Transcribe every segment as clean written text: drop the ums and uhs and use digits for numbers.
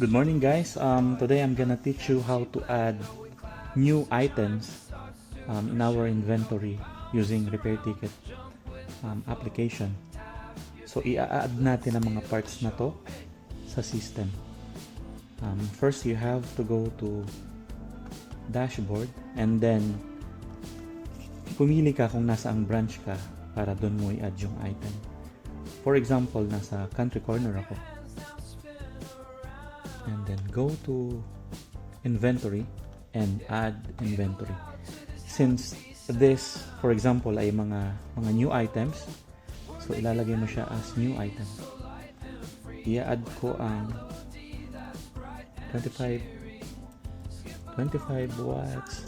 Good morning guys. Today I'm gonna teach you how to add new items in our inventory using Repairticket application. So i-add natin ang mga parts na to sa system. First you have to go to dashboard and then pumili ka kung nasa ang branch ka para doon mo i-add yung item. For example, nasa country corner ako. And then go to inventory and add inventory. Since this, for example, ay mga new items, so ilalagay mo siya as new item. I-add ko ang 25 watts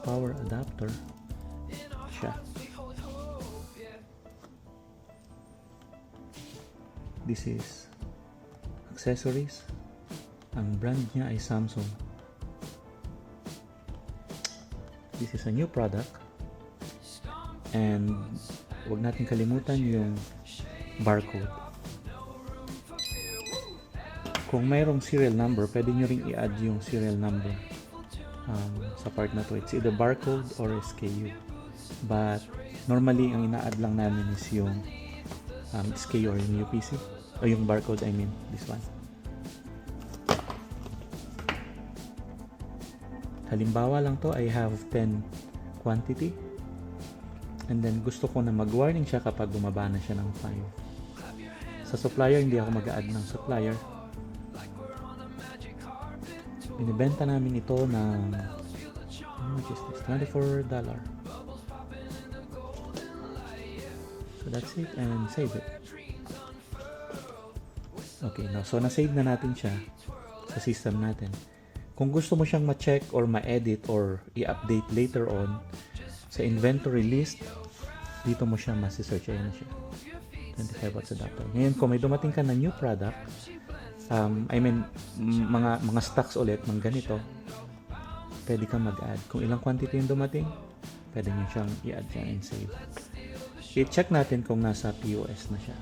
power adapter siya. This is accessories. Ang brand niya ay Samsung. This is a new product. And huwag natin kalimutan yung barcode. Kung mayroong serial number, pwede nyo ring i-add yung serial number sa part na to. It's either barcode or SKU. But normally, ang ina-add lang namin is yung SKU or yung UPC. O yung barcode, I mean, this one. Halimbawa lang to, I have 10 quantity. And then gusto ko na mag-warning siya kapag bumaba na siya ng 5. Sa supplier, hindi ako mag-add ng supplier. Binibenta namin ito ng how much is this? $24. So that's it, and save it. Okay, now so na-save na natin siya sa system natin. Kung gusto mo siyang ma-check or ma-edit or i-update later on sa inventory list, dito mo siya masi-search. Ayan na siya. 25 watts adapter. Ngayon, kung may dumating ka na new product, mga stocks ulit ng ganito, pwede kang mag-add. Kung ilang quantity yung dumating, pwede nyo siyang i-add siya and save. I-check natin kung nasa POS na siya.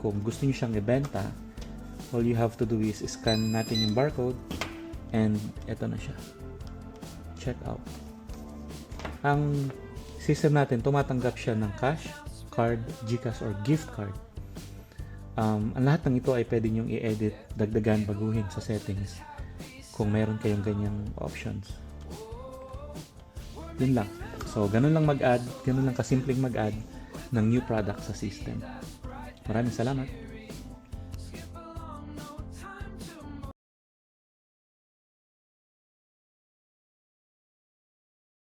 Kung gusto nyo siyang ibenta, all you have to do is scan natin yung barcode and eto na siya. Check out. Ang system natin, tumatanggap siya ng cash, card, GCash, or gift card. Ang lahat ng ito ay pwede nyong i-edit, dagdagan, baguhin sa settings kung meron kayong ganyang options. Yun lang. So, ganun lang mag-add, ganun lang kasimpleng mag-add ng new product sa system. Maraming salamat.